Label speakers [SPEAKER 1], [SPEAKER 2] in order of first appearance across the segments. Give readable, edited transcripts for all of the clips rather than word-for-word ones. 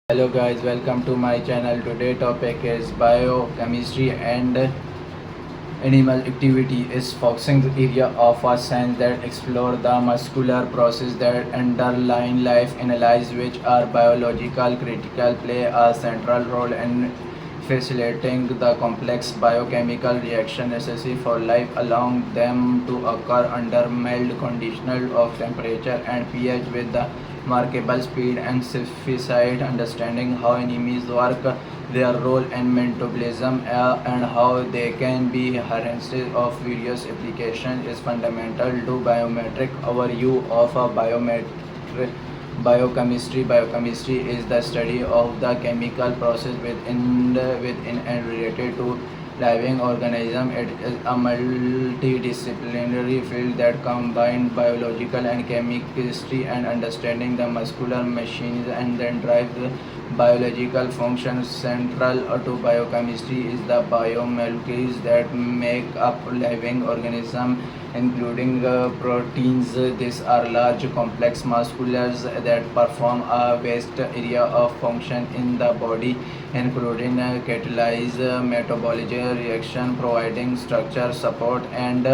[SPEAKER 1] Hello guys, welcome to my channel. Today topic is biochemistry and animal activity is focusing the area of a science that explore the muscular process that underline life, analyze which are biological critical, play a central role in facilitating the complex biochemical reaction necessary for life, allowing them to occur under mild conditions of temperature and pH with the remarkable speed and sophisticated understanding how enemies work, their role in metabolism, and how they can be harnessed of various applications is fundamental to biometric overview of a biometric biochemistry. Biochemistry is the study of the chemical process within and related to living organism. It is a multidisciplinary field that combines biological and chemistry and understanding the muscular machines and then drive the biological functions. Central to biochemistry is the biomolecules that make up living organism, including proteins. These are large complex molecules that perform a vast area of function in the body, including catalyze metabolic reaction, providing structure support and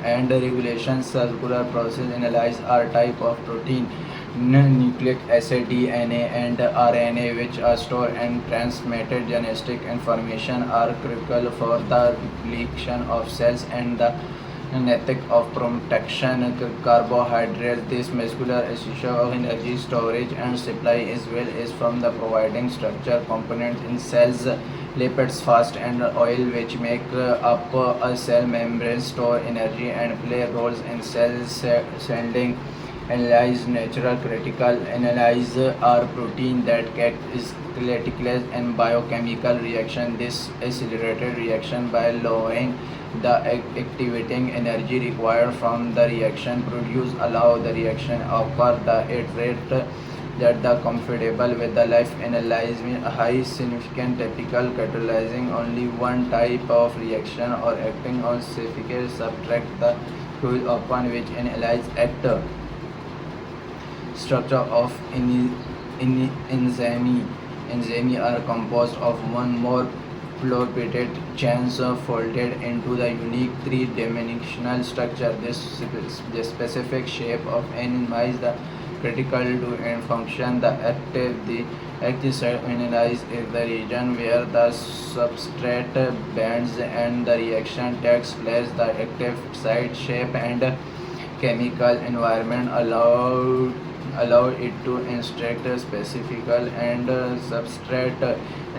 [SPEAKER 1] and regulation. Circular process analyze are type of protein, nucleic acid, DNA and RNA, which are stored and transmitted genetic information, are critical for the replication of cells and the ethic of protection. Carbohydrates, this muscular essential of energy storage and supply, as well as from the providing structure components in cells. Lipids, fat and oil, which make up a cell membrane, store energy and play roles in cell sending. Analyze natural critical analyze are protein that is critical in biochemical reaction. This accelerated reaction by lowering the activating energy required from the reaction produce allow the reaction occur the at rate that the comfortable with the life. Analyzing high significant typical catalyzing only one type of reaction or acting on specific subtract the fluid upon which analyze act. Structure of enzyme. Enzyme are composed of one more fluorinated chains folded into the unique three-dimensional structure. This specific shape of enzyme is the critical to end function. The active site analyze is the region where the substrate bends and the reaction takes place. The active site shape and chemical environment allow it to instruct specific and substrate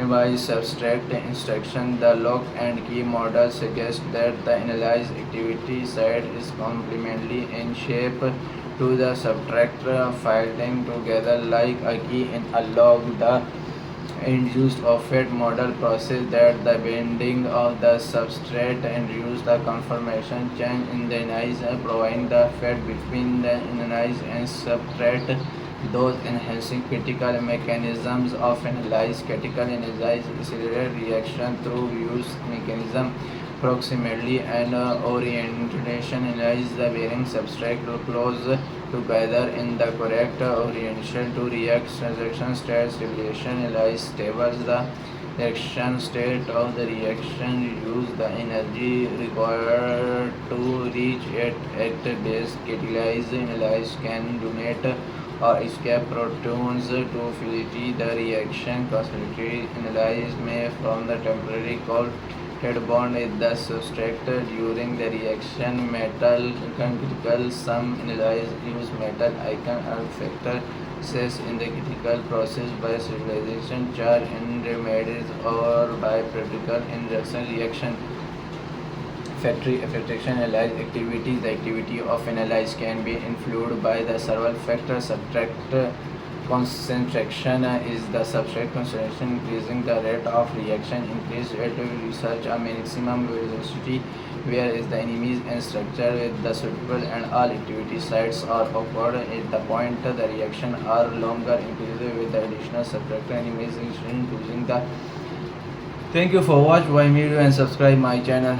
[SPEAKER 1] by substrate instruction. The lock and key model suggests that the analyzed activity site is complementary in shape to the subtract, folding together like a key in a lock. The induced of fate model process that the bending of the substrate and reduce the conformation change in the analyze, providing the fate between the analyze and substrate, those enhancing critical mechanisms of analyze. Critical analyze accelerate reaction through use mechanism approximately and orientation analyze the bearing substrate to close together in the correct orientation to react. Transaction state stabilization analyze stables the reaction state of the reaction, reduce the energy required to reach it at base. Catalyze analyze can donate or escape protons to facilitate the reaction. Concentrate analyze may form the temporary cold head bond with the substrate during the reaction. Metal critical, some analyze use metal ion or factor says in the critical process by stabilization charge in remedies or by practical induction reaction. Factory affectation analyze activity. The activity of analyze can be influenced by the several factors. Subtract concentration is the substrate concentration increasing the rate of reaction. Increase rate of research a maximum velocity where is the enemies and structure with the suitable and all activity sites are occurred at the point the reaction are longer increase with the additional subtract enemies increasing the. Thank you for watch my video and subscribe my channel.